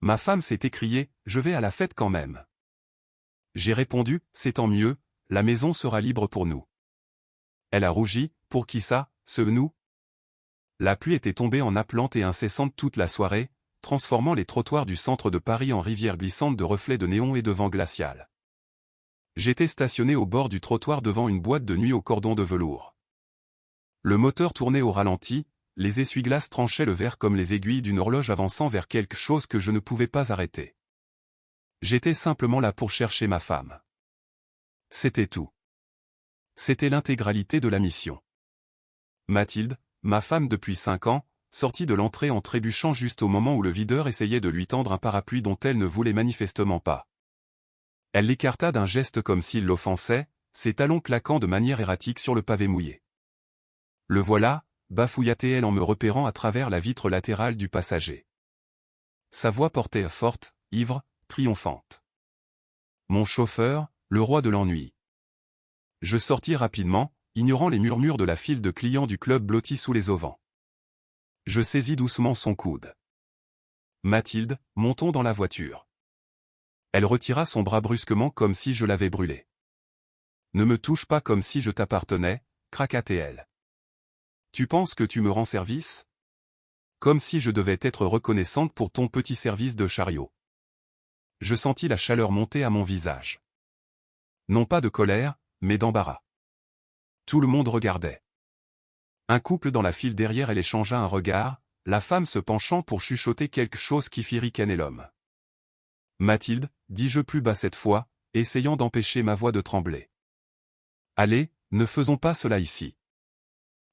Ma femme s'est écriée, « Je vais à la fête quand même. » J'ai répondu, « C'est tant mieux, la maison sera libre pour nous. » Elle a rougi, « Pour qui ça, ce nous ?» La pluie était tombée en nappes lentes et incessantes toute la soirée, transformant les trottoirs du centre de Paris en rivières glissantes de reflets de néon et de vent glacial. J'étais stationné au bord du trottoir devant une boîte de nuit au cordon de velours. Le moteur tournait au ralenti, les essuie-glaces tranchaient le verre comme les aiguilles d'une horloge avançant vers quelque chose que je ne pouvais pas arrêter. J'étais simplement là pour chercher ma femme. C'était tout. C'était l'intégralité de la mission. Mathilde, ma femme depuis 5 ans, sortit de l'entrée en trébuchant juste au moment où le videur essayait de lui tendre un parapluie dont elle ne voulait manifestement pas. Elle l'écarta d'un geste comme s'il l'offensait, ses talons claquant de manière erratique sur le pavé mouillé. Le voilà, bafouilla-t-elle en me repérant à travers la vitre latérale du passager. Sa voix portait forte, ivre, triomphante. Mon chauffeur, le roi de l'ennui. Je sortis rapidement, ignorant les murmures de la file de clients du club blotti sous les auvents. Je saisis doucement son coude. Mathilde, montons dans la voiture. Elle retira son bras brusquement comme si je l'avais brûlé. Ne me touche pas comme si je t'appartenais, craquait-elle. Tu penses que tu me rends service? Comme si je devais être reconnaissante pour ton petit service de chariot. Je sentis la chaleur monter à mon visage. Non pas de colère, mais d'embarras. Tout le monde regardait. Un couple dans la file derrière elle échangea un regard, la femme se penchant pour chuchoter quelque chose qui fit ricaner l'homme. Mathilde, dis-je plus bas cette fois, essayant d'empêcher ma voix de trembler. Allez, ne faisons pas cela ici.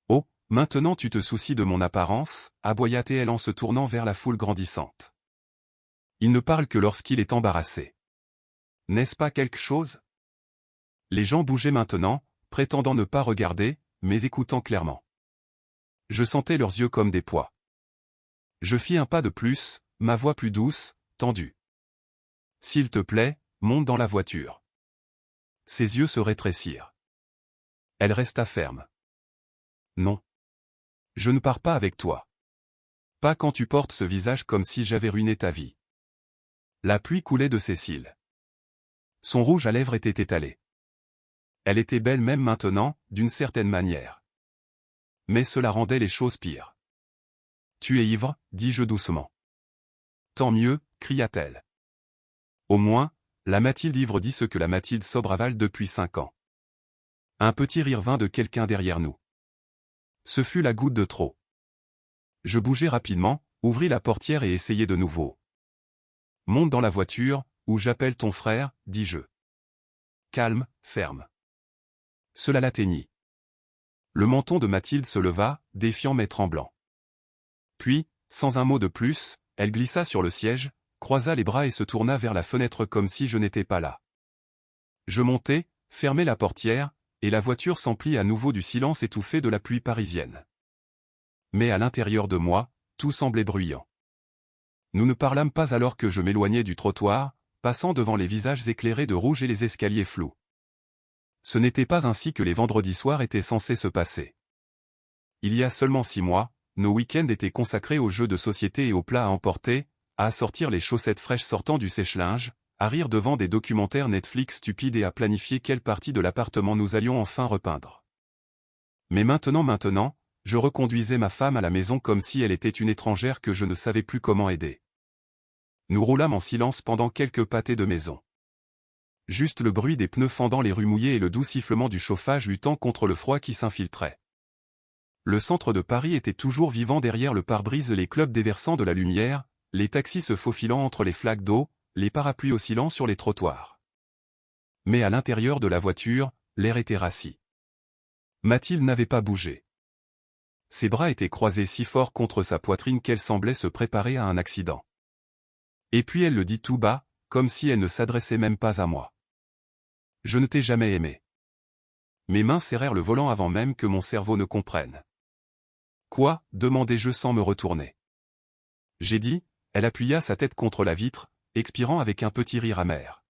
Oh, maintenant tu te soucies de mon apparence, aboya-t-elle en se tournant vers la foule grandissante. Il ne parle que lorsqu'il est embarrassé. N'est-ce pas quelque chose? Les gens bougeaient maintenant, prétendant ne pas regarder, mais écoutant clairement. Je sentais leurs yeux comme des poids. Je fis un pas de plus, ma voix plus douce, tendue. S'il te plaît, monte dans la voiture. Ses yeux se rétrécirent. Elle resta ferme. Non. Je ne pars pas avec toi. Pas quand tu portes ce visage comme si j'avais ruiné ta vie. La pluie coulait de ses cils. Son rouge à lèvres était étalé. Elle était belle même maintenant, d'une certaine manière. Mais cela rendait les choses pires. Tu es ivre, dis-je doucement. Tant mieux, cria-t-elle. Au moins, la Mathilde ivre dit ce que la Mathilde sobre avale depuis 5 ans. Un petit rire vint de quelqu'un derrière nous. Ce fut la goutte de trop. Je bougeai rapidement, ouvris la portière et essayai de nouveau. Monte dans la voiture, ou j'appelle ton frère, dis-je. Calme, ferme. Cela l'atteignit. Le menton de Mathilde se leva, défiant mais tremblant. Puis, sans un mot de plus, elle glissa sur le siège, croisa les bras et se tourna vers la fenêtre comme si je n'étais pas là. Je montai, fermai la portière, et la voiture s'emplit à nouveau du silence étouffé de la pluie parisienne. Mais à l'intérieur de moi, tout semblait bruyant. Nous ne parlâmes pas alors que je m'éloignais du trottoir, passant devant les visages éclairés de rouge et les escaliers flous. Ce n'était pas ainsi que les vendredis soirs étaient censés se passer. Il y a seulement 6 mois, nos week-ends étaient consacrés aux jeux de société et aux plats à emporter, à sortir les chaussettes fraîches sortant du sèche-linge, à rire devant des documentaires Netflix stupides et à planifier quelle partie de l'appartement nous allions enfin repeindre. Mais maintenant, je reconduisais ma femme à la maison comme si elle était une étrangère que je ne savais plus comment aider. Nous roulâmes en silence pendant quelques pâtés de maison. Juste le bruit des pneus fendant les rues mouillées et le doux sifflement du chauffage luttant contre le froid qui s'infiltrait. Le centre de Paris était toujours vivant derrière le pare-brise, les clubs déversant de la lumière, les taxis se faufilant entre les flaques d'eau, les parapluies oscillant sur les trottoirs. Mais à l'intérieur de la voiture, l'air était rassis. Mathilde n'avait pas bougé. Ses bras étaient croisés si fort contre sa poitrine qu'elle semblait se préparer à un accident. Et puis elle le dit tout bas, comme si elle ne s'adressait même pas à moi. Je ne t'ai jamais aimé. Mes mains serrèrent le volant avant même que mon cerveau ne comprenne. Quoi, demandai-je sans me retourner. J'ai dit, elle appuya sa tête contre la vitre, expirant avec un petit rire amer.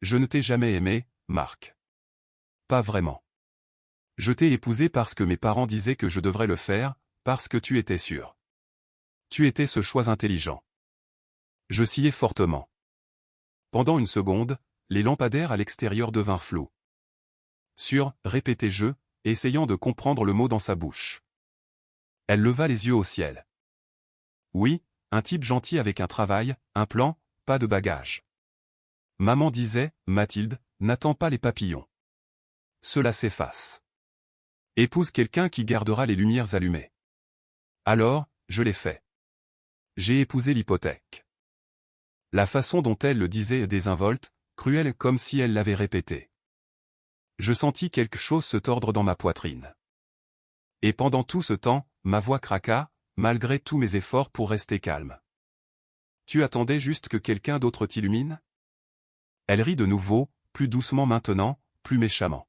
Je ne t'ai jamais aimé, Marc. Pas vraiment. Je t'ai épousé parce que mes parents disaient que je devrais le faire, parce que tu étais sûr. Tu étais ce choix intelligent. Je sciai fortement. Pendant une seconde, les lampadaires à l'extérieur devinrent flous. Répétai-je, essayant de comprendre le mot dans sa bouche. Elle leva les yeux au ciel. Oui, un type gentil avec un travail, un plan, pas de bagages. Maman disait, Mathilde, n'attends pas les papillons. Cela s'efface. Épouse quelqu'un qui gardera les lumières allumées. Alors, je l'ai fait. J'ai épousé l'hypothèque. La façon dont elle le disait est désinvolte, cruelle comme si elle l'avait répété. Je sentis quelque chose se tordre dans ma poitrine. Et pendant tout ce temps, ma voix craqua, malgré tous mes efforts pour rester calme. Tu attendais juste que quelqu'un d'autre t'illumine? Elle rit de nouveau, plus doucement maintenant, plus méchamment.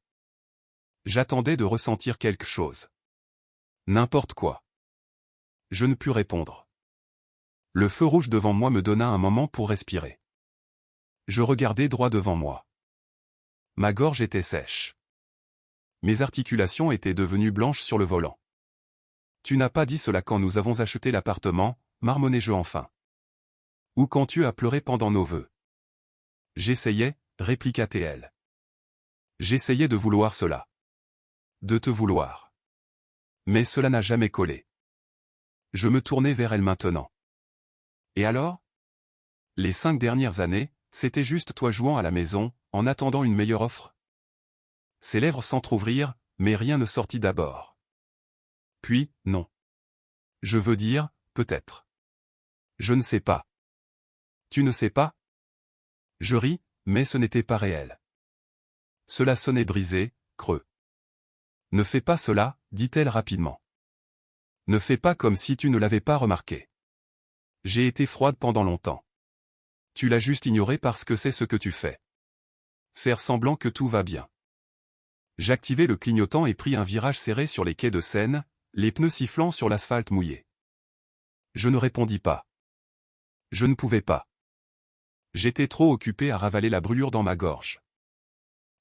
J'attendais de ressentir quelque chose. N'importe quoi. Je ne pus répondre. Le feu rouge devant moi me donna un moment pour respirer. Je regardais droit devant moi. Ma gorge était sèche. Mes articulations étaient devenues blanches sur le volant. Tu n'as pas dit cela quand nous avons acheté l'appartement, marmonnai-je enfin. Ou quand tu as pleuré pendant nos vœux. J'essayais, répliqua-t-elle. J'essayais de vouloir cela. De te vouloir. Mais cela n'a jamais collé. Je me tournais vers elle maintenant. Et alors? Les 5 dernières années, c'était juste toi jouant à la maison, en attendant une meilleure offre? Ses lèvres s'entr'ouvrirent, mais rien ne sortit d'abord. Puis, non. Je veux dire, peut-être. Je ne sais pas. Tu ne sais pas? Je ris, mais ce n'était pas réel. Cela sonnait brisé, creux. Ne fais pas cela, dit-elle rapidement. Ne fais pas comme si tu ne l'avais pas remarqué. J'ai été froide pendant longtemps. Tu l'as juste ignoré parce que c'est ce que tu fais. Faire semblant que tout va bien. J'activai le clignotant et pris un virage serré sur les quais de Seine, les pneus sifflant sur l'asphalte mouillé. Je ne répondis pas. Je ne pouvais pas. J'étais trop occupé à ravaler la brûlure dans ma gorge.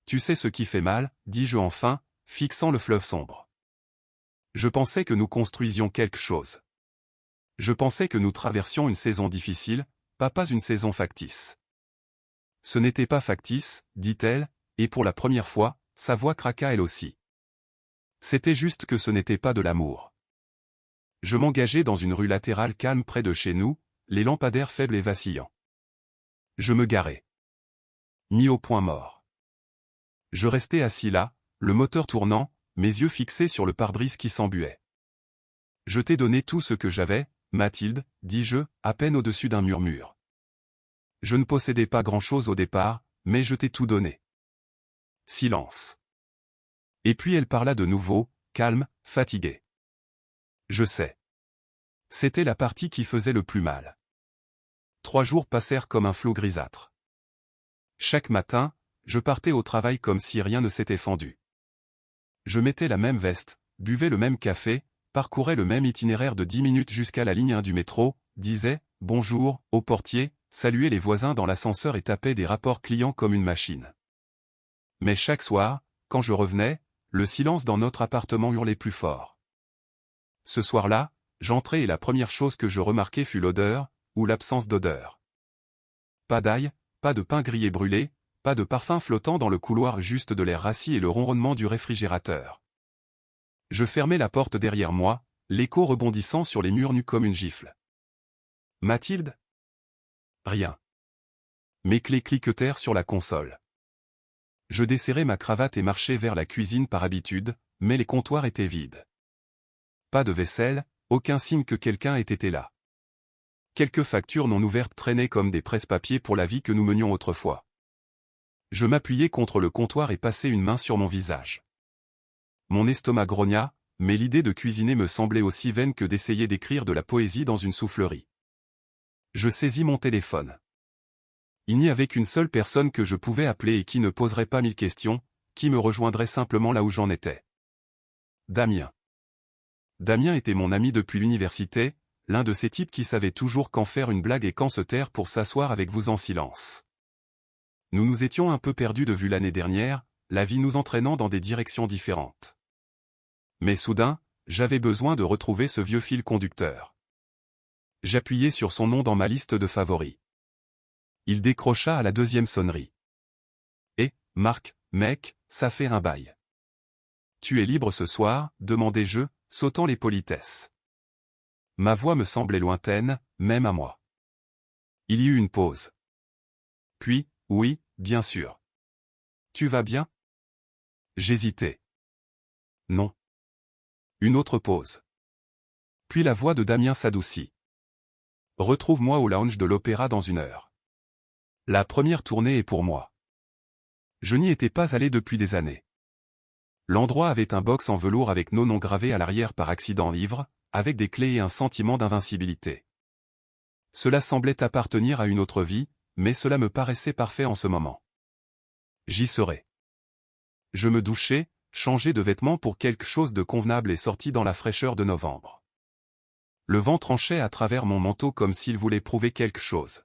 Tu sais ce qui fait mal, dis-je enfin, fixant le fleuve sombre. Je pensais que nous construisions quelque chose. Je pensais que nous traversions une saison difficile, pas une saison factice. Ce n'était pas factice, dit-elle, et pour la première fois, sa voix craqua elle aussi. C'était juste que ce n'était pas de l'amour. Je m'engageai dans une rue latérale calme près de chez nous, les lampadaires faibles et vacillants. Je me garai. Mis au point mort. Je restai assis là, le moteur tournant, mes yeux fixés sur le pare-brise qui s'embuait. Je t'ai donné tout ce que j'avais, Mathilde, dis-je, à peine au-dessus d'un murmure. Je ne possédais pas grand-chose au départ, mais je t'ai tout donné. Silence. Et puis elle parla de nouveau, calme, fatiguée. Je sais. C'était la partie qui faisait le plus mal. 3 jours passèrent comme un flot grisâtre. Chaque matin, je partais au travail comme si rien ne s'était fendu. Je mettais la même veste, buvais le même café, parcourais le même itinéraire de 10 minutes jusqu'à la ligne 1 du métro, disais « bonjour » au portier, saluais les voisins dans l'ascenseur et tapais des rapports clients comme une machine. Mais chaque soir, quand je revenais, le silence dans notre appartement hurlait plus fort. Ce soir-là, j'entrai et la première chose que je remarquai fut l'odeur, ou l'absence d'odeur. Pas d'ail, pas de pain grillé brûlé, pas de parfum flottant dans le couloir, juste de l'air rassis et le ronronnement du réfrigérateur. Je fermai la porte derrière moi, l'écho rebondissant sur les murs nus comme une gifle. Mathilde? Rien. Mes clés cliquetèrent sur la console. Je desserrai ma cravate et marchai vers la cuisine par habitude, mais les comptoirs étaient vides. Pas de vaisselle, aucun signe que quelqu'un ait été là. Quelques factures non ouvertes traînaient comme des presse-papiers pour la vie que nous menions autrefois. Je m'appuyai contre le comptoir et passai une main sur mon visage. Mon estomac grogna, mais l'idée de cuisiner me semblait aussi vaine que d'essayer d'écrire de la poésie dans une soufflerie. Je saisis mon téléphone. Il n'y avait qu'une seule personne que je pouvais appeler et qui ne poserait pas 1000 questions, qui me rejoindrait simplement là où j'en étais. Damien. Damien était mon ami depuis l'université, l'un de ces types qui savaient toujours quand faire une blague et quand se taire pour s'asseoir avec vous en silence. Nous nous étions un peu perdus de vue l'année dernière, la vie nous entraînant dans des directions différentes. Mais soudain, j'avais besoin de retrouver ce vieux fil conducteur. J'appuyai sur son nom dans ma liste de favoris. Il décrocha à la deuxième sonnerie. Eh, Marc, mec, ça fait un bail. Tu es libre ce soir, demandai-je, sautant les politesses. Ma voix me semblait lointaine, même à moi. Il y eut une pause. Puis, oui, bien sûr. Tu vas bien? J'hésitais. Non. Une autre pause. Puis la voix de Damien s'adoucit. Retrouve-moi au lounge de l'Opéra dans 1 heure. La première tournée est pour moi. Je n'y étais pas allé depuis des années. L'endroit avait un box en velours avec nos noms gravés à l'arrière par accident livre, avec des clés et un sentiment d'invincibilité. Cela semblait appartenir à une autre vie, mais cela me paraissait parfait en ce moment. J'y serais. Je me douchai, changeai de vêtements pour quelque chose de convenable et sortis dans la fraîcheur de novembre. Le vent tranchait à travers mon manteau comme s'il voulait prouver quelque chose.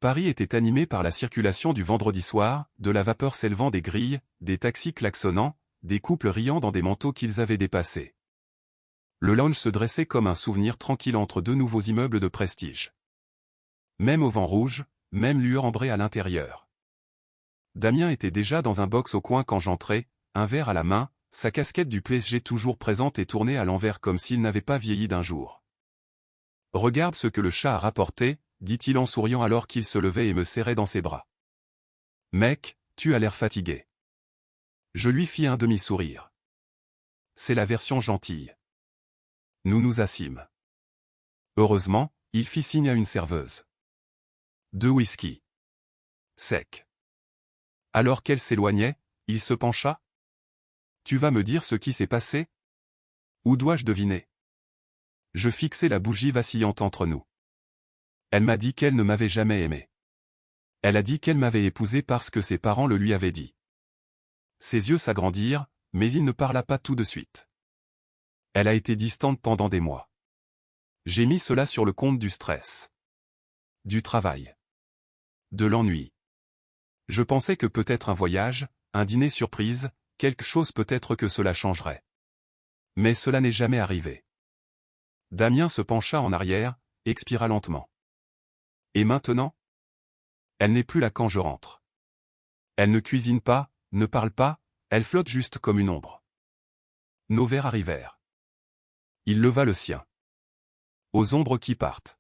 Paris était animé par la circulation du vendredi soir, de la vapeur s'élevant des grilles, des taxis klaxonnant, des couples riant dans des manteaux qu'ils avaient dépassés. Le lounge se dressait comme un souvenir tranquille entre 2 nouveaux immeubles de prestige. Même au vent rouge, même lueur ambrée à l'intérieur. Damien était déjà dans un box au coin quand j'entrai, un verre à la main, sa casquette du PSG toujours présente et tournée à l'envers comme s'il n'avait pas vieilli d'un jour. « Regarde ce que le chat a rapporté », dit-il en souriant alors qu'il se levait et me serrait dans ses bras. « Mec, tu as l'air fatigué. » Je lui fis un demi-sourire. C'est la version gentille. Nous nous assîmes. Heureusement, il fit signe à une serveuse. 2 whisky. Sec. Alors qu'elle s'éloignait, il se pencha. « Tu vas me dire ce qui s'est passé? Où dois-je deviner? » Je fixai la bougie vacillante entre nous. Elle m'a dit qu'elle ne m'avait jamais aimé. Elle a dit qu'elle m'avait épousé parce que ses parents le lui avaient dit. Ses yeux s'agrandirent, mais il ne parla pas tout de suite. Elle a été distante pendant des mois. J'ai mis cela sur le compte du stress. Du travail. De l'ennui. Je pensais que peut-être un voyage, un dîner surprise, quelque chose peut-être que cela changerait. Mais cela n'est jamais arrivé. Damien se pencha en arrière, expira lentement. Et maintenant? Elle n'est plus là quand je rentre. Elle ne cuisine pas, ne parle pas, elle flotte juste comme une ombre. Nos verres arrivèrent. Il leva le sien. Aux ombres qui partent.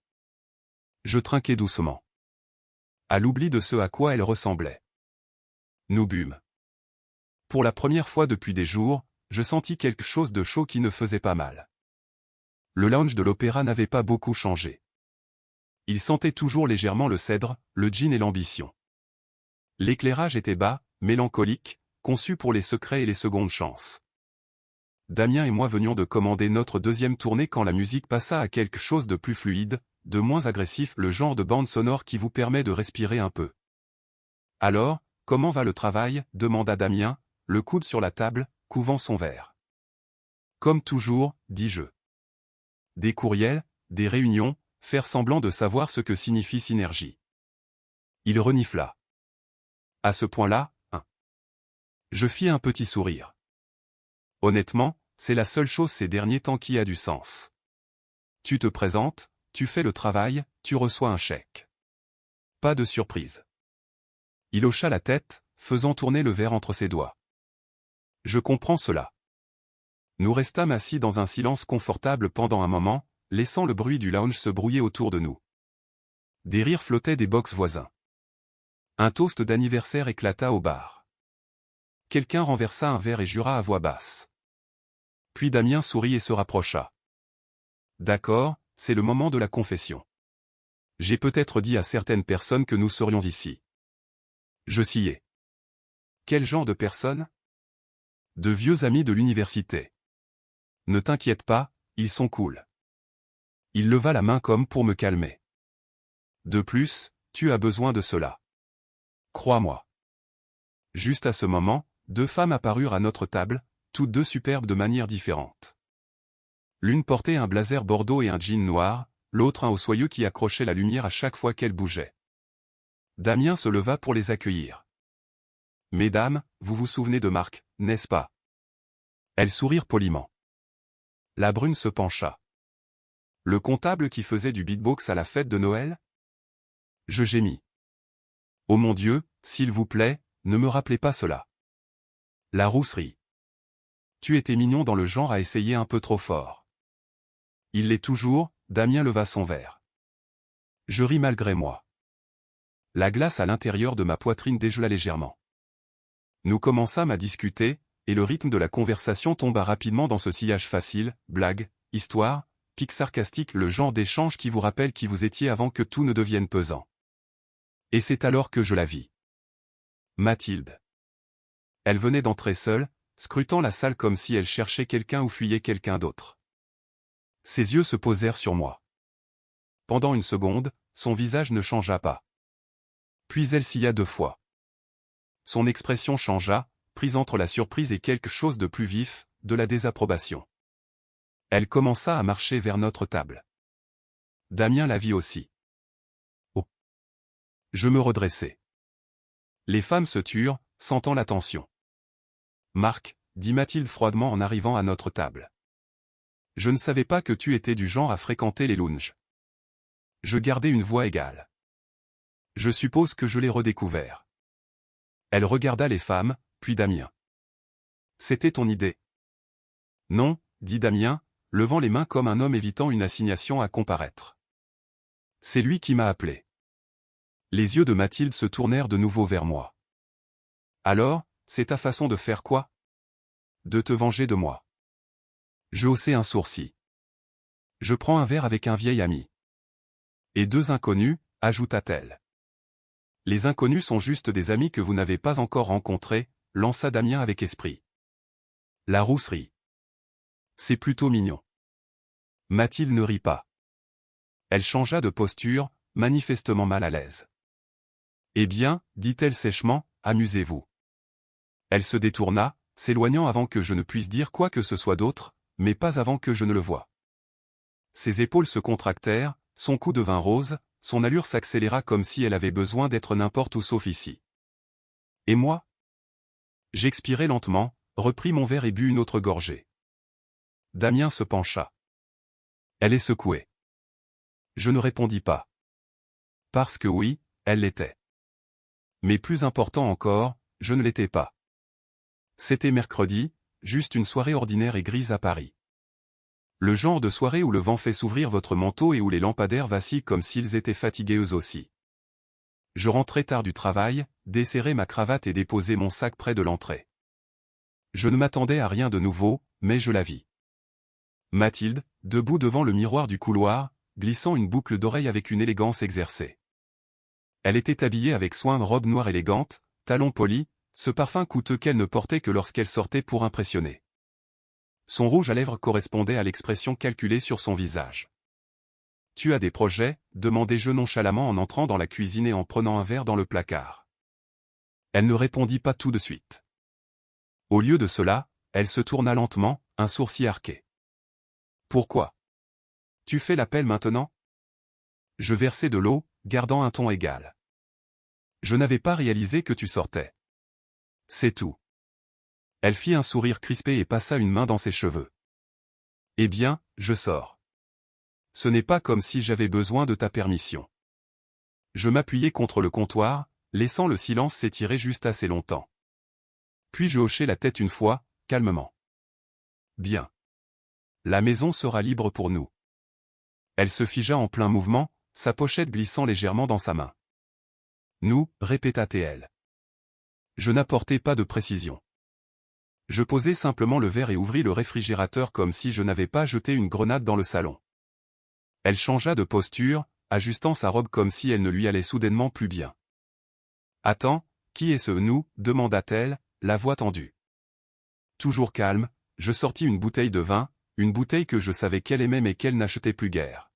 Je trinquai doucement. À l'oubli de ce à quoi elle ressemblait. Nous bûmes. Pour la première fois depuis des jours, je sentis quelque chose de chaud qui ne faisait pas mal. Le lounge de l'Opéra n'avait pas beaucoup changé. Il sentait toujours légèrement le cèdre, le gin et l'ambition. L'éclairage était bas, mélancolique, conçu pour les secrets et les secondes chances. Damien et moi venions de commander notre deuxième tournée quand la musique passa à quelque chose de plus fluide, de moins agressif, le genre de bande sonore qui vous permet de respirer un peu. « Alors, comment va le travail » demanda Damien, le coude sur la table, couvant son verre. « Comme toujours, dis-je. Des courriels, des réunions, faire semblant de savoir ce que signifie synergie. » Il renifla. « À ce point-là, hein. » Je fis un petit sourire. Honnêtement, c'est la seule chose ces derniers temps qui a du sens. Tu te présentes, tu fais le travail, tu reçois un chèque. Pas de surprise. Il hocha la tête, faisant tourner le verre entre ses doigts. Je comprends cela. Nous restâmes assis dans un silence confortable pendant un moment, laissant le bruit du lounge se brouiller autour de nous. Des rires flottaient des box voisins. Un toast d'anniversaire éclata au bar. Quelqu'un renversa un verre et jura à voix basse. Puis Damien sourit et se rapprocha. D'accord, c'est le moment de la confession. J'ai peut-être dit à certaines personnes que nous serions ici. Je sciai. Quel genre de personnes? De vieux amis de l'université. Ne t'inquiète pas, ils sont cool. Il leva la main comme pour me calmer. De plus, tu as besoin de cela. Crois-moi. Juste à ce moment, 2 femmes apparurent à notre table, toutes 2 superbes de manière différente. L'une portait un blazer bordeaux et un jean noir, l'autre un haut soyeux qui accrochait la lumière à chaque fois qu'elle bougeait. Damien se leva pour les accueillir. « Mesdames, vous vous souvenez de Marc, n'est-ce pas ?» Elles sourirent poliment. La brune se pencha. « Le comptable qui faisait du beatbox à la fête de Noël ?» Je gémis. Oh mon Dieu, s'il vous plaît, ne me rappelez pas cela. La rousse rit. Tu étais mignon dans le genre à essayer un peu trop fort. Il l'est toujours, Damien leva son verre. Je ris malgré moi. La glace à l'intérieur de ma poitrine dégela légèrement. Nous commençâmes à discuter, et le rythme de la conversation tomba rapidement dans ce sillage facile, blague, histoire, pique sarcastique, le genre d'échange qui vous rappelle qui vous étiez avant que tout ne devienne pesant. Et c'est alors que je la vis. Mathilde. Elle venait d'entrer seule, scrutant la salle comme si elle cherchait quelqu'un ou fuyait quelqu'un d'autre. Ses yeux se posèrent sur moi. Pendant une seconde, son visage ne changea pas. Puis elle silla 2 fois. Son expression changea, prise entre la surprise et quelque chose de plus vif, de la désapprobation. Elle commença à marcher vers notre table. Damien la vit aussi. Oh. Je me redressai. Les femmes se turent, sentant la tension. Marc, dit Mathilde froidement en arrivant à notre table. Je ne savais pas que tu étais du genre à fréquenter les lounges. Je gardai une voix égale. Je suppose que je l'ai redécouvert. Elle regarda les femmes, puis Damien. C'était ton idée. Non, dit Damien, levant les mains comme un homme évitant une assignation à comparaître. C'est lui qui m'a appelé. Les yeux de Mathilde se tournèrent de nouveau vers moi. Alors, c'est ta façon de faire quoi? De te venger de moi. Je haussai un sourcil. Je prends un verre avec un vieil ami. Et 2 inconnus, ajouta-t-elle. Les inconnus sont juste des amis que vous n'avez pas encore rencontrés, lança Damien avec esprit. La rousse rit. C'est plutôt mignon. Mathilde ne rit pas. Elle changea de posture, manifestement mal à l'aise. Eh bien, dit-elle sèchement, amusez-vous. Elle se détourna, s'éloignant avant que je ne puisse dire quoi que ce soit d'autre, mais pas avant que je ne le voie. Ses épaules se contractèrent, son cou devint rose, son allure s'accéléra comme si elle avait besoin d'être n'importe où sauf ici. Et moi? J'expirai lentement, repris mon verre et bus une autre gorgée. Damien se pencha. Elle est secouée. Je ne répondis pas. Parce que oui, elle l'était. Mais plus important encore, je ne l'étais pas. C'était mercredi, juste une soirée ordinaire et grise à Paris. Le genre de soirée où le vent fait s'ouvrir votre manteau et où les lampadaires vacillent comme s'ils étaient fatigués eux aussi. Je rentrais tard du travail, desserrai ma cravate et déposai mon sac près de l'entrée. Je ne m'attendais à rien de nouveau, mais je la vis. Mathilde, debout devant le miroir du couloir, glissant une boucle d'oreille avec une élégance exercée. Elle était habillée avec soin de robe noire élégante, talons polis, ce parfum coûteux qu'elle ne portait que lorsqu'elle sortait pour impressionner. Son rouge à lèvres correspondait à l'expression calculée sur son visage. « Tu as des projets ?» demandai-je nonchalamment en entrant dans la cuisine et en prenant un verre dans le placard. Elle ne répondit pas tout de suite. Au lieu de cela, elle se tourna lentement, un sourcil arqué. « Pourquoi? Tu fais l'appel maintenant ?» Je versai de l'eau, gardant un ton égal. « Je n'avais pas réalisé que tu sortais. C'est tout. » Elle fit un sourire crispé et passa une main dans ses cheveux. « Eh bien, je sors. Ce n'est pas comme si j'avais besoin de ta permission. » Je m'appuyai contre le comptoir, laissant le silence s'étirer juste assez longtemps. Puis je hochai la tête une fois, calmement. « Bien. La maison sera libre pour nous. » Elle se figea en plein mouvement, sa pochette glissant légèrement dans sa main. « Nous, répéta-t-elle. Je n'apportai pas de précision. Je posai simplement le verre et ouvris le réfrigérateur comme si je n'avais pas jeté une grenade dans le salon. Elle changea de posture, ajustant sa robe comme si elle ne lui allait soudainement plus bien. « Attends, qui est ce nous ?» demanda-t-elle, la voix tendue. Toujours calme, je sortis une bouteille de vin, une bouteille que je savais qu'elle aimait mais qu'elle n'achetait plus guère.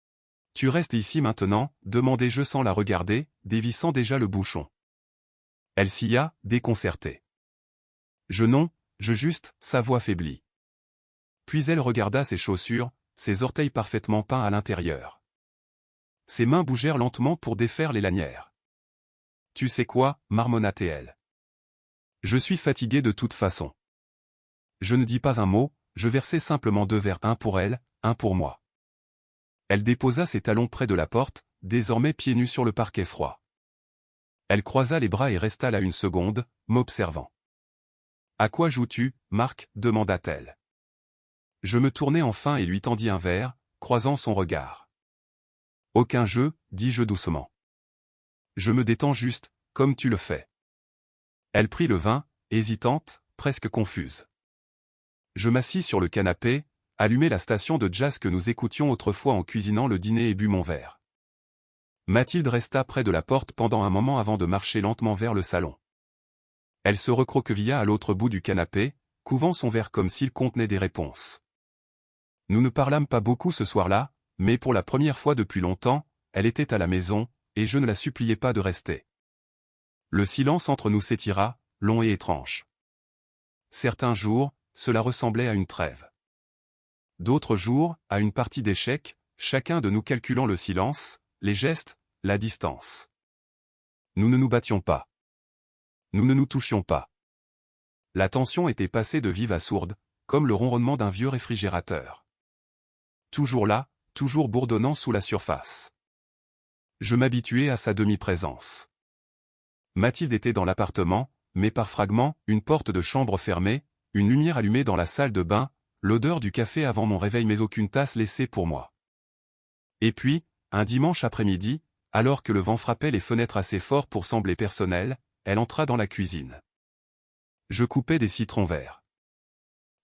« Tu restes ici maintenant ?» demandai-je sans la regarder, dévissant déjà le bouchon. Elle silla, déconcertée. Je non, je juste, sa voix faiblit. Puis elle regarda ses chaussures, ses orteils parfaitement peints à l'intérieur. Ses mains bougèrent lentement pour défaire les lanières. Tu sais quoi, marmonna-t-elle. Je suis fatigué de toute façon. Je ne dis pas un mot, je versai simplement 2 verres, un pour elle, un pour moi. Elle déposa ses talons près de la porte, désormais pieds nus sur le parquet froid. Elle croisa les bras et resta là une seconde, m'observant. « À quoi joues-tu, Marc » demanda-t-elle. Je me tournai enfin et lui tendis un verre, croisant son regard. « Aucun jeu, dis-je doucement. Je me détends juste, comme tu le fais. » Elle prit le vin, hésitante, presque confuse. Je m'assis sur le canapé, allumai la station de jazz que nous écoutions autrefois en cuisinant le dîner et bus mon verre. Mathilde resta près de la porte pendant un moment avant de marcher lentement vers le salon. Elle se recroquevilla à l'autre bout du canapé, couvant son verre comme s'il contenait des réponses. Nous ne parlâmes pas beaucoup ce soir-là, mais pour la première fois depuis longtemps, elle était à la maison, et je ne la suppliais pas de rester. Le silence entre nous s'étira, long et étrange. Certains jours, cela ressemblait à une trêve. D'autres jours, à une partie d'échecs, chacun de nous calculant le silence, les gestes, la distance. Nous ne nous battions pas. Nous ne nous touchions pas. La tension était passée de vive à sourde, comme le ronronnement d'un vieux réfrigérateur. Toujours là, toujours bourdonnant sous la surface. Je m'habituais à sa demi-présence. Mathilde était dans l'appartement, mais par fragments, une porte de chambre fermée, une lumière allumée dans la salle de bain, l'odeur du café avant mon réveil mais aucune tasse laissée pour moi. Et puis, un dimanche après-midi, alors que le vent frappait les fenêtres assez fort pour sembler personnel, elle entra dans la cuisine. Je coupais des citrons verts.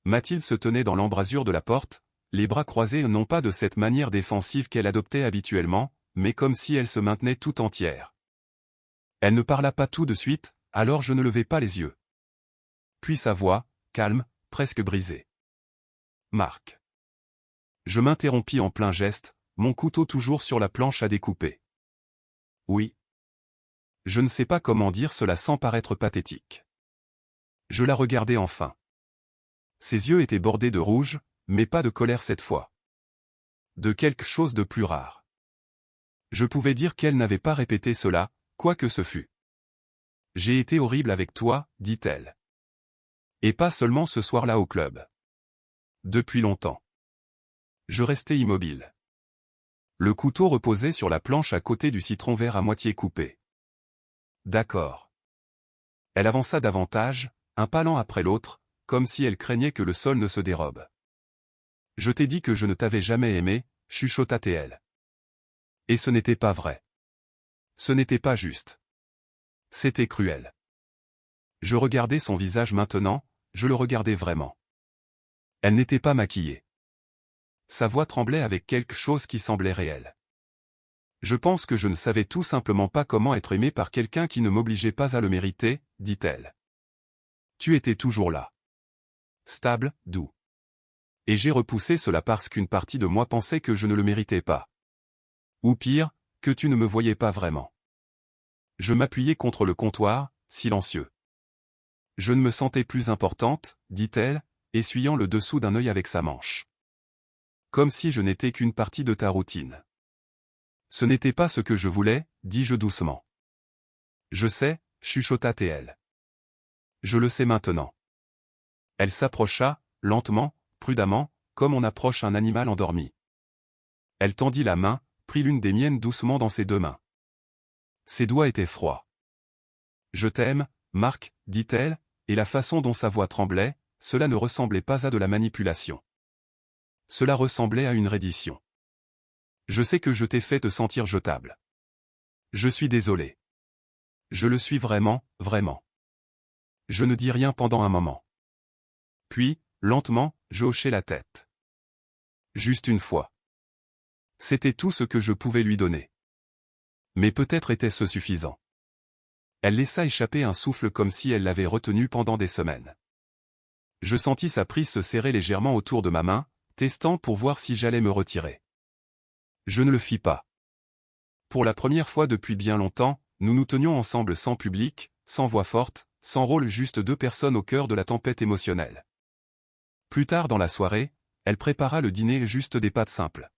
Mathilde se tenait dans l'embrasure de la porte, les bras croisés non pas de cette manière défensive qu'elle adoptait habituellement, mais comme si elle se maintenait tout entière. Elle ne parla pas tout de suite, alors je ne levai pas les yeux. Puis sa voix, calme, presque brisée. « Marc. » Je m'interrompis en plein geste, mon couteau toujours sur la planche à découper. « Oui. » Je ne sais pas comment dire cela sans paraître pathétique. Je la regardai enfin. Ses yeux étaient bordés de rouge, mais pas de colère cette fois. De quelque chose de plus rare. Je pouvais dire qu'elle n'avait pas répété cela, quoi que ce fût. « J'ai été horrible avec toi, dit-elle. Et pas seulement ce soir-là au club. Depuis longtemps. » Je restai immobile. Le couteau reposait sur la planche à côté du citron vert à moitié coupé. D'accord. Elle avança davantage, un pas lent après l'autre, comme si elle craignait que le sol ne se dérobe. Je t'ai dit que je ne t'avais jamais aimé, chuchota-t-elle. Et ce n'était pas vrai. Ce n'était pas juste. C'était cruel. Je regardais son visage maintenant, je le regardais vraiment. Elle n'était pas maquillée. Sa voix tremblait avec quelque chose qui semblait réel. Je pense que je ne savais tout simplement pas comment être aimé par quelqu'un qui ne m'obligeait pas à le mériter, dit-elle. Tu étais toujours là. Stable, doux. Et j'ai repoussé cela parce qu'une partie de moi pensait que je ne le méritais pas. Ou pire, que tu ne me voyais pas vraiment. Je m'appuyai contre le comptoir, silencieux. Je ne me sentais plus importante, dit-elle, essuyant le dessous d'un œil avec sa manche. Comme si je n'étais qu'une partie de ta routine. Ce n'était pas ce que je voulais, dis-je doucement. Je sais, chuchota-t-elle. Je le sais maintenant. Elle s'approcha, lentement, prudemment, comme on approche un animal endormi. Elle tendit la main, prit l'une des miennes doucement dans ses deux mains. Ses doigts étaient froids. Je t'aime, Marc, dit-elle, et la façon dont sa voix tremblait, cela ne ressemblait pas à de la manipulation. Cela ressemblait à une reddition. Je sais que je t'ai fait te sentir jetable. Je suis désolé. Je le suis vraiment, vraiment. Je ne dis rien pendant un moment. Puis, lentement, je hochai la tête. Juste une fois. C'était tout ce que je pouvais lui donner. Mais peut-être était-ce suffisant. Elle laissa échapper un souffle comme si elle l'avait retenu pendant des semaines. Je sentis sa prise se serrer légèrement autour de ma main, testant pour voir si j'allais me retirer. Je ne le fis pas. Pour la première fois depuis bien longtemps, nous nous tenions ensemble sans public, sans voix forte, sans rôle, juste deux personnes au cœur de la tempête émotionnelle. Plus tard dans la soirée, elle prépara le dîner, juste des pâtes simples.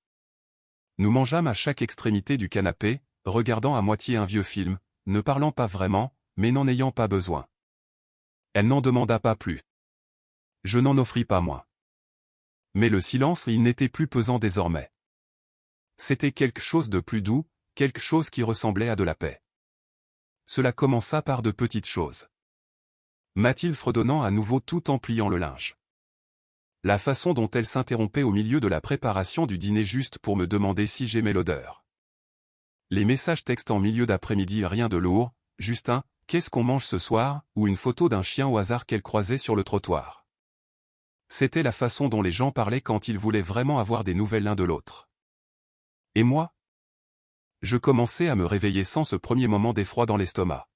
Nous mangeâmes à chaque extrémité du canapé, regardant à moitié un vieux film, ne parlant pas vraiment, mais n'en ayant pas besoin. Elle n'en demanda pas plus. Je n'en offris pas moins. Mais le silence, il n'était plus pesant désormais. C'était quelque chose de plus doux, quelque chose qui ressemblait à de la paix. cela commença par de petites choses. Mathilde fredonnant à nouveau tout en pliant le linge. La façon dont elle s'interrompait au milieu de la préparation du dîner juste pour me demander si j'aimais l'odeur. Les messages textes en milieu d'après-midi, rien de lourd, juste un « qu'est-ce qu'on mange ce soir ?» ou une photo d'un chien au hasard qu'elle croisait sur le trottoir. C'était la façon dont les gens parlaient quand ils voulaient vraiment avoir des nouvelles l'un de l'autre. Et moi? Je commençais à me réveiller sans ce premier moment d'effroi dans l'estomac.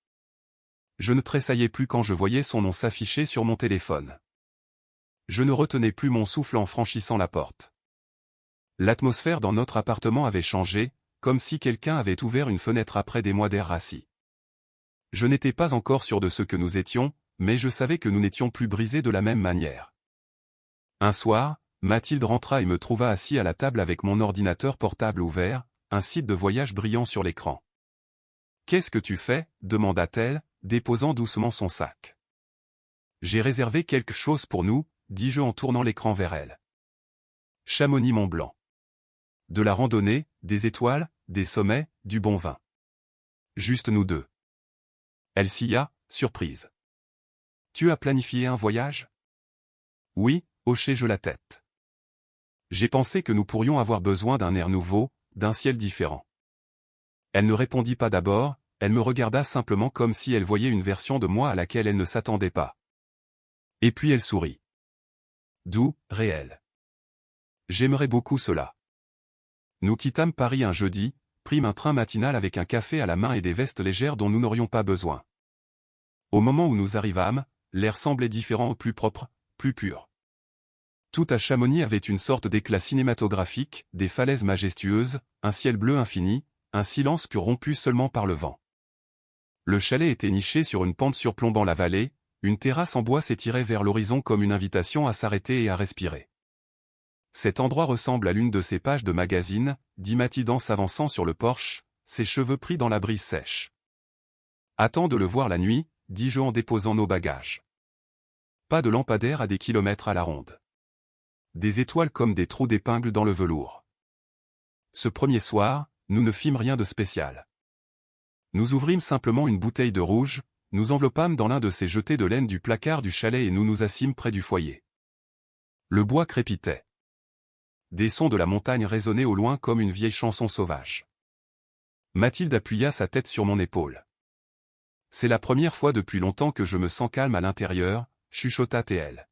Je ne tressaillais plus quand je voyais son nom s'afficher sur mon téléphone. Je ne retenais plus mon souffle en franchissant la porte. L'atmosphère dans notre appartement avait changé, comme si quelqu'un avait ouvert une fenêtre après des mois d'air rassis. Je n'étais pas encore sûr de ce que nous étions, mais je savais que nous n'étions plus brisés de la même manière. Un soir, Mathilde rentra et me trouva assis à la table avec mon ordinateur portable ouvert, un site de voyage brillant sur l'écran. « Qu'est-ce que tu fais ?» demanda-t-elle, déposant doucement son sac. « J'ai réservé quelque chose pour nous », dis-je en tournant l'écran vers elle. « Chamonix-Mont-Blanc. De la randonnée, des étoiles, des sommets, du bon vin. Juste nous deux. » Elle sia, surprise. « Tu as planifié un voyage ?» « Oui », hochai-je la tête. J'ai pensé que nous pourrions avoir besoin d'un air nouveau, d'un ciel différent. Elle ne répondit pas d'abord, elle me regarda simplement comme si elle voyait une version de moi à laquelle elle ne s'attendait pas. Et puis elle sourit. Doux, réel. J'aimerais beaucoup cela. Nous quittâmes Paris un jeudi, prîmes un train matinal avec un café à la main et des vestes légères dont nous n'aurions pas besoin. Au moment où nous arrivâmes, l'air semblait différent, plus propre, plus pur. Tout à Chamonix avait une sorte d'éclat cinématographique, des falaises majestueuses, un ciel bleu infini, un silence pur rompu seulement par le vent. Le chalet était niché sur une pente surplombant la vallée, une terrasse en bois s'étirait vers l'horizon comme une invitation à s'arrêter et à respirer. Cet endroit ressemble à l'une de ces pages de magazine, dit Mathilde en s'avançant sur le porche, ses cheveux pris dans la brise sèche. Attends de le voir la nuit, dis-je en déposant nos bagages. Pas de lampadaire à des kilomètres à la ronde. Des étoiles comme des trous d'épingle dans le velours. Ce premier soir, nous ne fîmes rien de spécial. Nous ouvrîmes simplement une bouteille de rouge, nous enveloppâmes dans l'un de ces jetés de laine du placard du chalet et nous nous assîmes près du foyer. Le bois crépitait. Des sons de la montagne résonnaient au loin comme une vieille chanson sauvage. Mathilde appuya sa tête sur mon épaule. C'est la première fois depuis longtemps que je me sens calme à l'intérieur, chuchota-t-elle.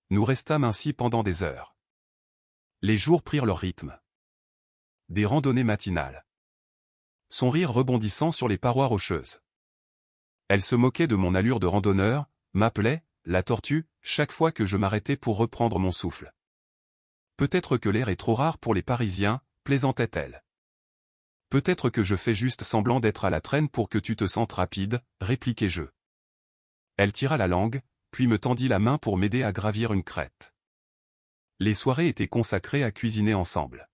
Nous restâmes ainsi pendant des heures. Les jours prirent leur rythme. Des randonnées matinales. Son rire rebondissant sur les parois rocheuses. Elle se moquait de mon allure de randonneur, m'appelait « la tortue » chaque fois que je m'arrêtais pour reprendre mon souffle. Peut-être que l'air est trop rare pour les Parisiens, plaisantait-elle. Peut-être que je fais juste semblant d'être à la traîne pour que tu te sentes rapide, répliquai-je. Elle tira la langue, puis me tendit la main pour m'aider à gravir une crête. Les soirées étaient consacrées à cuisiner ensemble.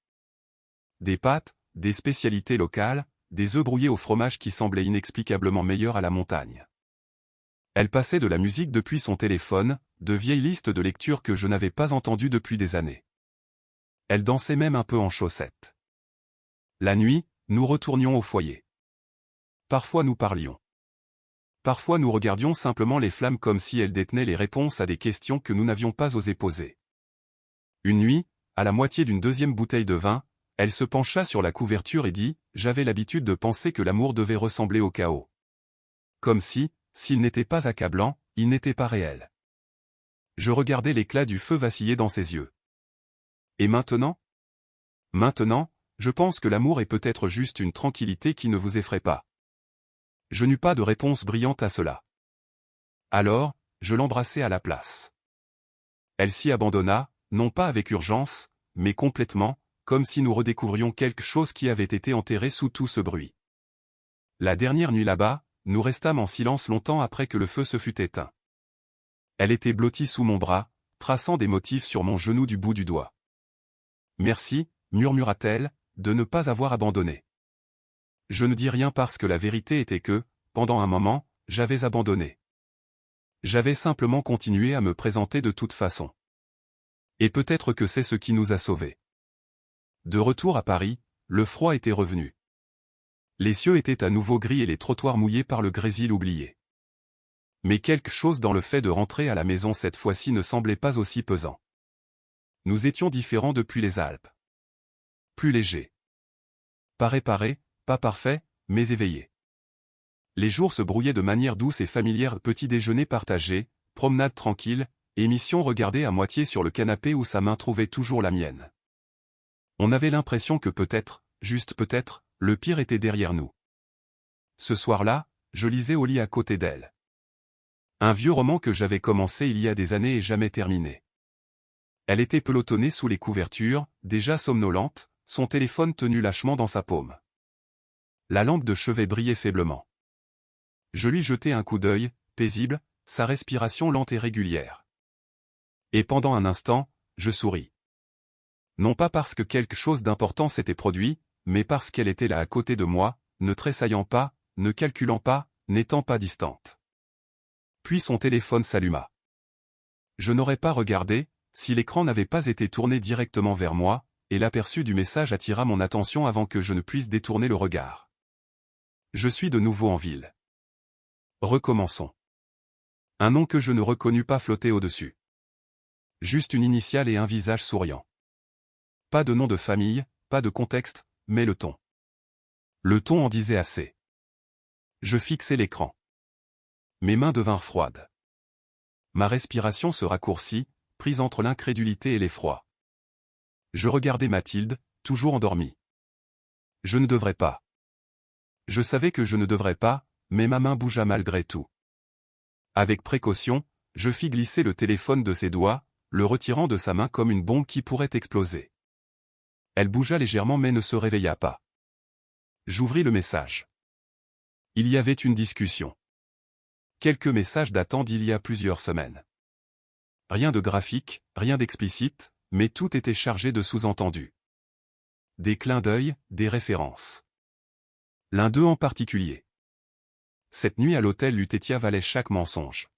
Des pâtes, des spécialités locales, des œufs brouillés au fromage qui semblaient inexplicablement meilleurs à la montagne. Elle passait de la musique depuis son téléphone, de vieilles listes de lecture que je n'avais pas entendues depuis des années. Elle dansait même un peu en chaussettes. La nuit, nous retournions au foyer. Parfois nous parlions. Parfois nous regardions simplement les flammes comme si elles détenaient les réponses à des questions que nous n'avions pas osé poser. Une nuit, à la moitié d'une deuxième bouteille de vin, elle se pencha sur la couverture et dit « J'avais l'habitude de penser que l'amour devait ressembler au chaos. Comme si, s'il n'était pas accablant, il n'était pas réel. » Je regardais l'éclat du feu vaciller dans ses yeux. Et maintenant ? Maintenant, je pense que l'amour est peut-être juste une tranquillité qui ne vous effraie pas. Je n'eus pas de réponse brillante à cela. Alors, je l'embrassai à la place. Elle s'y abandonna, non pas avec urgence, mais complètement, comme si nous redécouvrions quelque chose qui avait été enterré sous tout ce bruit. La dernière nuit là-bas, nous restâmes en silence longtemps après que le feu se fût éteint. Elle était blottie sous mon bras, traçant des motifs sur mon genou du bout du doigt. « Merci », murmura-t-elle, de ne pas avoir abandonné. Je ne dis rien parce que la vérité était que, pendant un moment, j'avais abandonné. J'avais simplement continué à me présenter de toute façon. Et peut-être que c'est ce qui nous a sauvés. De retour à Paris, le froid était revenu. Les cieux étaient à nouveau gris et les trottoirs mouillés par le grésil oublié. Mais quelque chose dans le fait de rentrer à la maison cette fois-ci ne semblait pas aussi pesant. Nous étions différents depuis les Alpes. Plus légers. Pas réparés, pas parfaits, mais éveillés. Les jours se brouillaient de manière douce et familière, petit déjeuner partagé, promenade tranquille, émission regardée à moitié sur le canapé où sa main trouvait toujours la mienne. On avait l'impression que peut-être, juste peut-être, le pire était derrière nous. Ce soir-là, je lisais au lit à côté d'elle. Un vieux roman que j'avais commencé il y a des années et jamais terminé. Elle était pelotonnée sous les couvertures, déjà somnolente, son téléphone tenu lâchement dans sa paume. La lampe de chevet brillait faiblement. Je lui jetai un coup d'œil, paisible, sa respiration lente et régulière. Et pendant un instant, je souris. Non pas parce que quelque chose d'important s'était produit, mais parce qu'elle était là à côté de moi, ne tressaillant pas, ne calculant pas, n'étant pas distante. Puis son téléphone s'alluma. Je n'aurais pas regardé, si l'écran n'avait pas été tourné directement vers moi, et l'aperçu du message attira mon attention avant que je ne puisse détourner le regard. Je suis de nouveau en ville. Recommençons. Un nom que je ne reconnus pas flottait au-dessus. Juste une initiale et un visage souriant. Pas de nom de famille, pas de contexte, mais le ton. Le ton en disait assez. Je fixai l'écran. Mes mains devinrent froides. Ma respiration se raccourcit, prise entre l'incrédulité et l'effroi. Je regardais Mathilde, toujours endormie. Je ne devrais pas. Je savais que je ne devrais pas, mais ma main bougea malgré tout. Avec précaution, je fis glisser le téléphone de ses doigts, le retirant de sa main comme une bombe qui pourrait exploser. Elle bougea légèrement mais ne se réveilla pas. J'ouvris le message. Il y avait une discussion. Quelques messages datant d'il y a plusieurs semaines. Rien de graphique, rien d'explicite, mais tout était chargé de sous-entendus. Des clins d'œil, des références. L'un d'eux en particulier. Cette nuit à l'hôtel Lutetia valait chaque mensonge.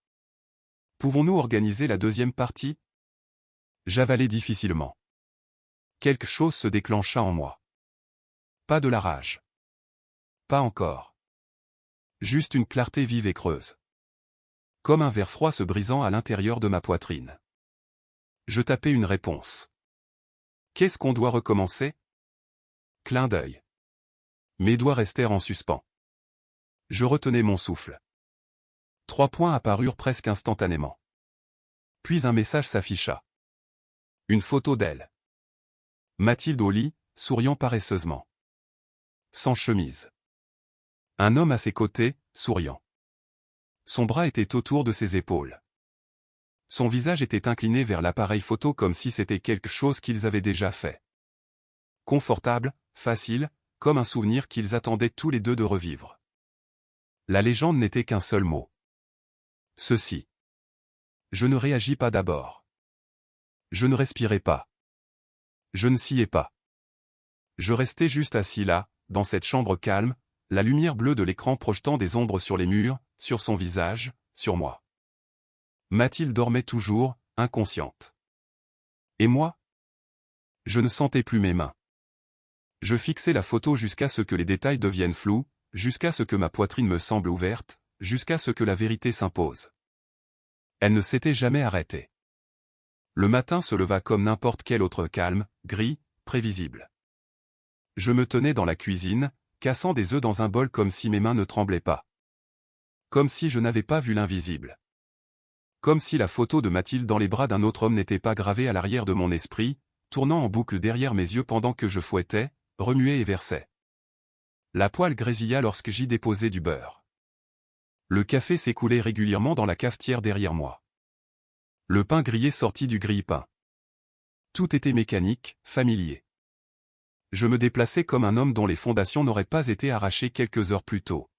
Pouvons-nous organiser la deuxième partie? J'avalai difficilement. Quelque chose se déclencha en moi. Pas de la rage. Pas encore. Juste une clarté vive et creuse. Comme un ver froid se brisant à l'intérieur de ma poitrine. Je tapais une réponse. Qu'est-ce qu'on doit recommencer? Clin d'œil. Mes doigts restèrent en suspens. Je retenais mon souffle. 3 points apparurent presque instantanément. Puis un message s'afficha. Une photo d'elle. Mathilde au lit, souriant paresseusement. Sans chemise. Un homme à ses côtés, souriant. Son bras était autour de ses épaules. Son visage était incliné vers l'appareil photo comme si c'était quelque chose qu'ils avaient déjà fait. Confortable, facile, comme un souvenir qu'ils attendaient tous les deux de revivre. La légende n'était qu'un seul mot. Ceci. Je ne réagis pas d'abord. Je ne respirais pas. Je ne sciais pas. Je restais juste assis là, dans cette chambre calme, la lumière bleue de l'écran projetant des ombres sur les murs, sur son visage, sur moi. Mathilde dormait toujours, inconsciente. Et moi? Je ne sentais plus mes mains. Je fixais la photo jusqu'à ce que les détails deviennent flous, jusqu'à ce que ma poitrine me semble ouverte, jusqu'à ce que la vérité s'impose. Elle ne s'était jamais arrêtée. Le matin se leva comme n'importe quel autre calme, gris, prévisible. Je me tenais dans la cuisine, cassant des œufs dans un bol comme si mes mains ne tremblaient pas. Comme si je n'avais pas vu l'invisible. Comme si la photo de Mathilde dans les bras d'un autre homme n'était pas gravée à l'arrière de mon esprit, tournant en boucle derrière mes yeux pendant que je fouettais, remuais et versais. La poêle grésilla lorsque j'y déposais du beurre. Le café s'écoulait régulièrement dans la cafetière derrière moi. Le pain grillé sortit du grille-pain. Tout était mécanique, familier. Je me déplaçais comme un homme dont les fondations n'auraient pas été arrachées quelques heures plus tôt.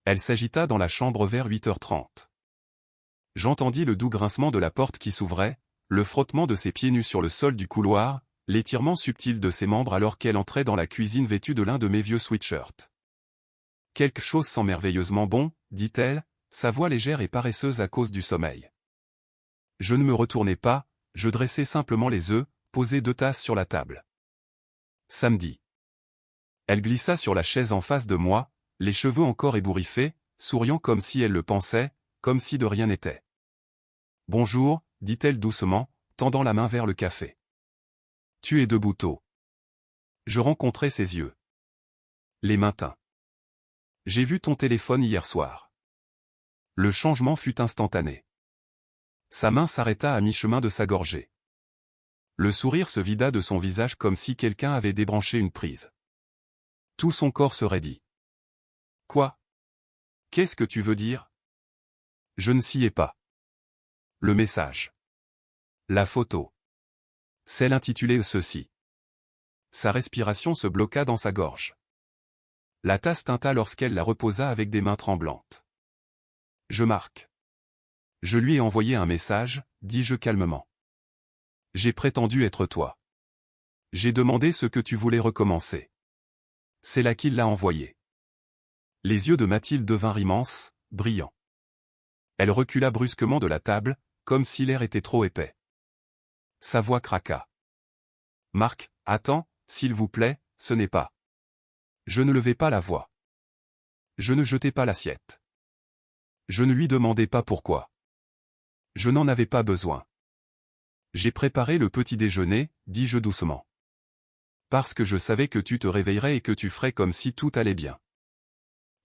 Elle s'agita dans la chambre vers 8h30. J'entendis le doux grincement de la porte qui s'ouvrait, le frottement de ses pieds nus sur le sol du couloir, l'étirement subtil de ses membres alors qu'elle entrait dans la cuisine vêtue de l'un de mes vieux sweatshirts. Quelque chose sent merveilleusement bon, dit-elle, sa voix légère et paresseuse à cause du sommeil. Je ne me retournai pas, je dressai simplement les œufs, posai 2 tasses sur la table. Samedi. Elle glissa sur la chaise en face de moi, les cheveux encore ébouriffés, souriant comme si elle le pensait, comme si de rien n'était. « Bonjour, dit-elle doucement, tendant la main vers le café. Tu es debout tôt. Je rencontrai ses yeux. Les maintins. J'ai vu ton téléphone hier soir. Le changement fut instantané. Sa main s'arrêta à mi-chemin de sa gorgée. Le sourire se vida de son visage comme si quelqu'un avait débranché une prise. Tout son corps se raidit. Quoi? Qu'est-ce que tu veux dire? Je ne sciais pas. Le message. La photo. Celle intitulée ceci. Sa respiration se bloqua dans sa gorge. La tasse tinta lorsqu'elle la reposa avec des mains tremblantes. Je marque. Je lui ai envoyé un message, dis-je calmement. J'ai prétendu être toi. J'ai demandé ce que tu voulais recommencer. C'est là qu'il l'a envoyé. Les yeux de Mathilde devinrent immenses, brillants. Elle recula brusquement de la table, comme si l'air était trop épais. Sa voix craqua. Marc, attends, s'il vous plaît, ce n'est pas. Je ne levai pas la voix. Je ne jetai pas l'assiette. Je ne lui demandai pas pourquoi. Je n'en avais pas besoin. J'ai préparé le petit déjeuner, dis-je doucement. Parce que je savais que tu te réveillerais et que tu ferais comme si tout allait bien.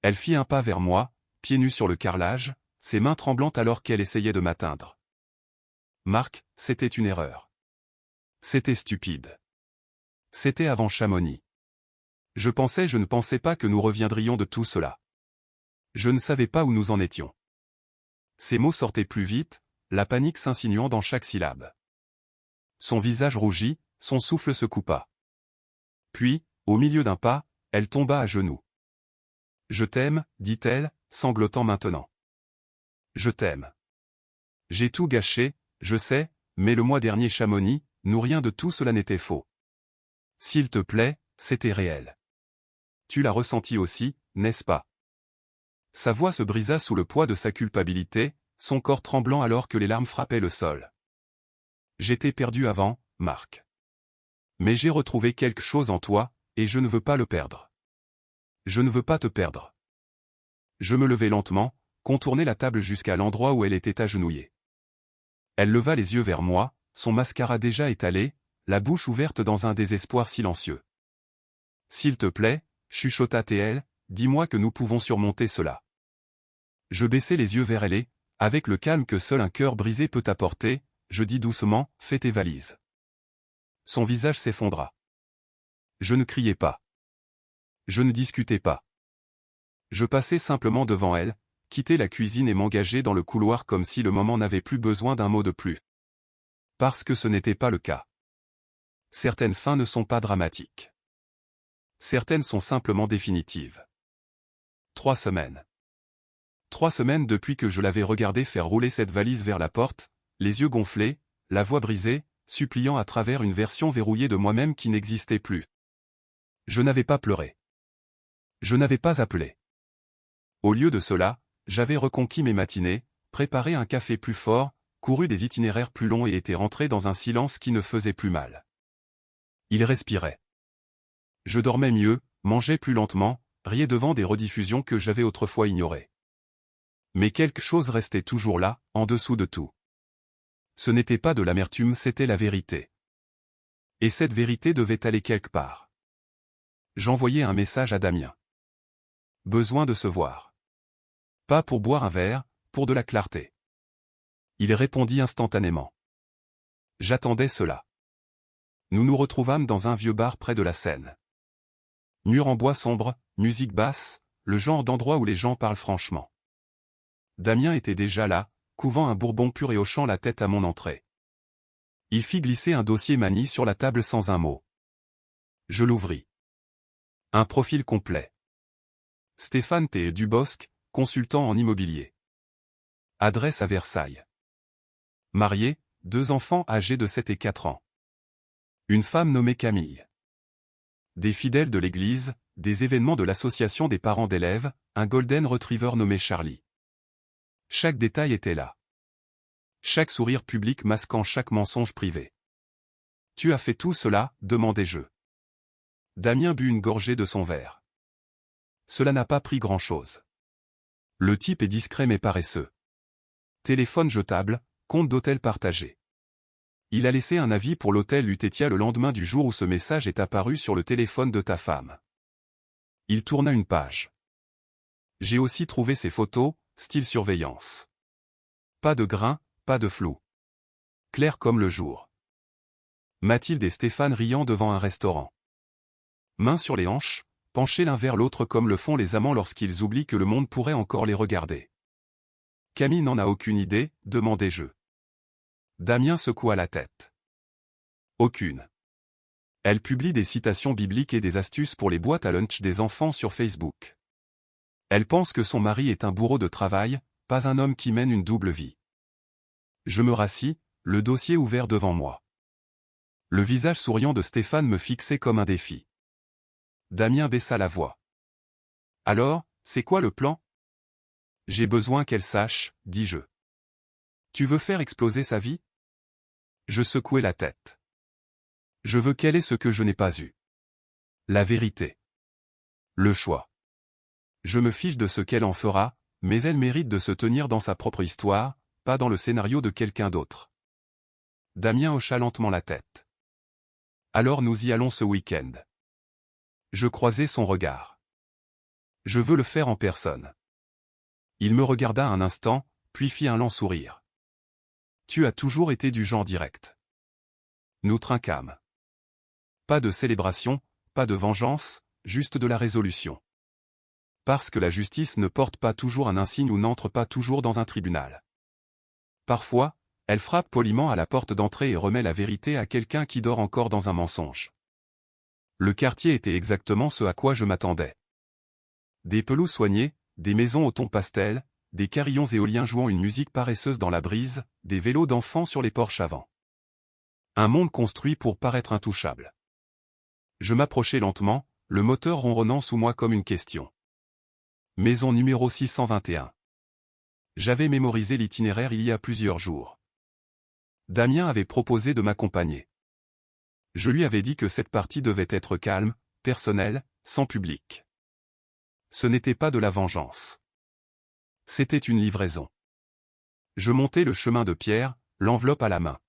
Elle fit un pas vers moi, pieds nus sur le carrelage, ses mains tremblantes alors qu'elle essayait de m'atteindre. Marc, c'était une erreur. C'était stupide. C'était avant Chamonix. Je ne pensais pas que nous reviendrions de tout cela. Je ne savais pas où nous en étions. Ces mots sortaient plus vite, la panique s'insinuant dans chaque syllabe. Son visage rougit, son souffle se coupa. Puis, au milieu d'un pas, elle tomba à genoux. Je t'aime, dit-elle, sanglotant maintenant. Je t'aime. J'ai tout gâché, je sais, mais le mois dernier Chamonix, nous rien de tout cela n'était faux. S'il te plaît, c'était réel. Tu l'as ressenti aussi, n'est-ce pas? Sa voix se brisa sous le poids de sa culpabilité, son corps tremblant alors que les larmes frappaient le sol. J'étais perdu avant, Marc. Mais j'ai retrouvé quelque chose en toi, et je ne veux pas le perdre. Je ne veux pas te perdre. Je me levai lentement, contournai la table jusqu'à l'endroit où elle était agenouillée. Elle leva les yeux vers moi, son mascara déjà étalé, la bouche ouverte dans un désespoir silencieux. S'il te plaît, chuchota-t-elle, dis-moi que nous pouvons surmonter cela. Je baissai les yeux vers elle et, avec le calme que seul un cœur brisé peut apporter, je dis doucement, fais tes valises. Son visage s'effondra. Je ne criais pas. Je ne discutais pas. Je passai simplement devant elle, quittai la cuisine et m'engageai dans le couloir comme si le moment n'avait plus besoin d'un mot de plus. Parce que ce n'était pas le cas. Certaines fins ne sont pas dramatiques. Certaines sont simplement définitives. 3 semaines. 3 semaines depuis que je l'avais regardé faire rouler cette valise vers la porte, les yeux gonflés, la voix brisée, suppliant à travers une version verrouillée de moi-même qui n'existait plus. Je n'avais pas pleuré. Je n'avais pas appelé. Au lieu de cela, j'avais reconquis mes matinées, préparé un café plus fort, couru des itinéraires plus longs et était rentré dans un silence qui ne faisait plus mal. Il respirait. Je dormais mieux, mangeais plus lentement, riais devant des rediffusions que j'avais autrefois ignorées. Mais quelque chose restait toujours là, en dessous de tout. Ce n'était pas de l'amertume, c'était la vérité. Et cette vérité devait aller quelque part. J'envoyai un message à Damien. Besoin de se voir. Pas pour boire un verre, pour de la clarté. Il répondit instantanément. J'attendais cela. Nous nous retrouvâmes dans un vieux bar près de la Seine. Mur en bois sombre, musique basse, le genre d'endroit où les gens parlent franchement. Damien était déjà là, couvant un bourbon pur et hochant la tête à mon entrée. Il fit glisser un dossier manie sur la table sans un mot. Je l'ouvris. Un profil complet. Stéphane T. Dubosc, consultant en immobilier. Adresse à Versailles. Marié, 2 enfants âgés de 7 et 4 ans. Une femme nommée Camille. Des fidèles de l'église, des événements de l'association des parents d'élèves, un golden retriever nommé Charlie. Chaque détail était là. Chaque sourire public masquant chaque mensonge privé. Tu as fait tout cela, demandai-je. Damien but une gorgée de son verre. Cela n'a pas pris grand-chose. Le type est discret mais paresseux. Téléphone jetable, compte d'hôtel partagé. Il a laissé un avis pour l'hôtel Lutetia le lendemain du jour où ce message est apparu sur le téléphone de ta femme. Il tourna une page. J'ai aussi trouvé ces photos, style surveillance. Pas de grain, pas de flou. Clair comme le jour. Mathilde et Stéphane riant devant un restaurant. Mains sur les hanches, penchés l'un vers l'autre comme le font les amants lorsqu'ils oublient que le monde pourrait encore les regarder. Camille n'en a aucune idée, demandai-je. Damien secoua la tête. Aucune. Elle publie des citations bibliques et des astuces pour les boîtes à lunch des enfants sur Facebook. Elle pense que son mari est un bourreau de travail, pas un homme qui mène une double vie. Je me rassis, le dossier ouvert devant moi. Le visage souriant de Stéphane me fixait comme un défi. Damien baissa la voix. Alors, c'est quoi le plan? J'ai besoin qu'elle sache, dis-je. Tu veux faire exploser sa vie? Je secouai la tête. Je veux qu'elle ait ce que je n'ai pas eu. La vérité. Le choix. Je me fiche de ce qu'elle en fera, mais elle mérite de se tenir dans sa propre histoire, pas dans le scénario de quelqu'un d'autre. Damien hocha lentement la tête. Alors nous y allons ce week-end. Je croisai son regard. Je veux le faire en personne. Il me regarda un instant, puis fit un lent sourire. Tu as toujours été du genre direct. Nous trinquâmes. Pas de célébration, pas de vengeance, juste de la résolution. Parce que la justice ne porte pas toujours un insigne ou n'entre pas toujours dans un tribunal. Parfois, elle frappe poliment à la porte d'entrée et remet la vérité à quelqu'un qui dort encore dans un mensonge. Le quartier était exactement ce à quoi je m'attendais. Des pelouses soignées, des maisons au ton pastel, des carillons éoliens jouant une musique paresseuse dans la brise, des vélos d'enfants sur les porches avant. Un monde construit pour paraître intouchable. Je m'approchai lentement, le moteur ronronnant sous moi comme une question. Maison numéro 621. J'avais mémorisé l'itinéraire il y a plusieurs jours. Damien avait proposé de m'accompagner. Je lui avais dit que cette partie devait être calme, personnelle, sans public. Ce n'était pas de la vengeance. C'était une livraison. Je montai le chemin de pierre, l'enveloppe à la main.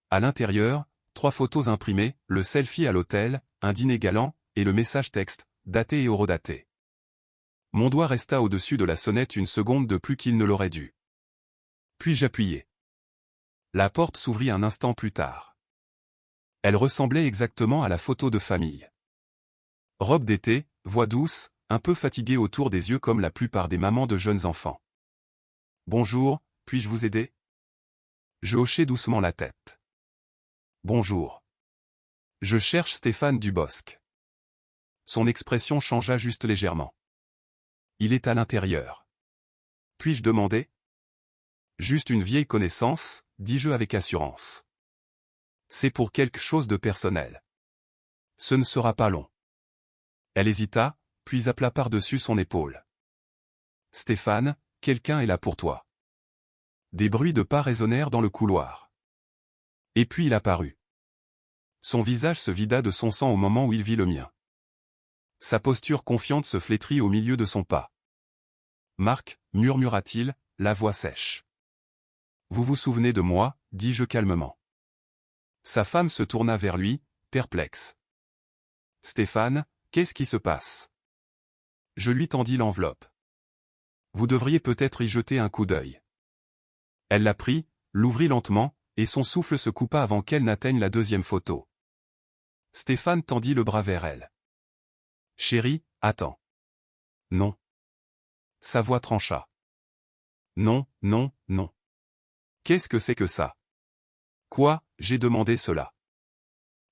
À l'intérieur, 3 photos imprimées, le selfie à l'hôtel, un dîner galant, et le message texte, daté et horodaté. Mon doigt resta au-dessus de la sonnette une seconde de plus qu'il ne l'aurait dû. Puis j'appuyai. La porte s'ouvrit un instant plus tard. Elle ressemblait exactement à la photo de famille. Robe d'été, voix douce, un peu fatiguée autour des yeux comme la plupart des mamans de jeunes enfants. Bonjour, puis-je vous aider? Je hochai doucement la tête. Bonjour. Je cherche Stéphane Dubosc. Son expression changea juste légèrement. Il est à l'intérieur. Puis-je demander? Juste une vieille connaissance, dis-je avec assurance. C'est pour quelque chose de personnel. Ce ne sera pas long. Elle hésita, puis appela par-dessus son épaule. Stéphane, quelqu'un est là pour toi. Des bruits de pas résonnèrent dans le couloir. Et puis il apparut. Son visage se vida de son sang au moment où il vit le mien. Sa posture confiante se flétrit au milieu de son pas. Marc, murmura-t-il, la voix sèche. Vous vous souvenez de moi, dis-je calmement. Sa femme se tourna vers lui, perplexe. Stéphane, qu'est-ce qui se passe? Je lui tendis l'enveloppe. Vous devriez peut-être y jeter un coup d'œil. Elle la prit, l'ouvrit lentement, et son souffle se coupa avant qu'elle n'atteigne la 2e photo. Stéphane tendit le bras vers elle. Chérie, attends. Non. Sa voix trancha. Non, non, non. Qu'est-ce que c'est que ça? Quoi, j'ai demandé cela.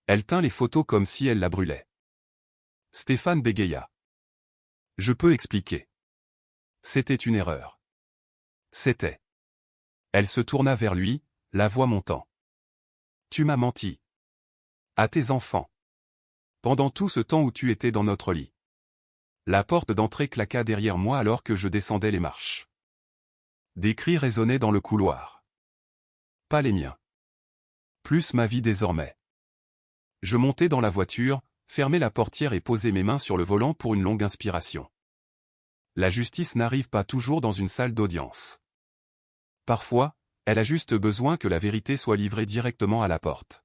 Elle tint les photos comme si elle la brûlait. Stéphane bégaya. Je peux expliquer. C'était une erreur. C'était. Elle se tourna vers lui, la voix montant. Tu m'as menti. À tes enfants. Pendant tout ce temps où tu étais dans notre lit. La porte d'entrée claqua derrière moi alors que je descendais les marches. Des cris résonnaient dans le couloir. Pas les miens. Plus ma vie désormais. Je montai dans la voiture, fermer la portière et poser mes mains sur le volant pour une longue inspiration. La justice n'arrive pas toujours dans une salle d'audience. Parfois, elle a juste besoin que la vérité soit livrée directement à la porte.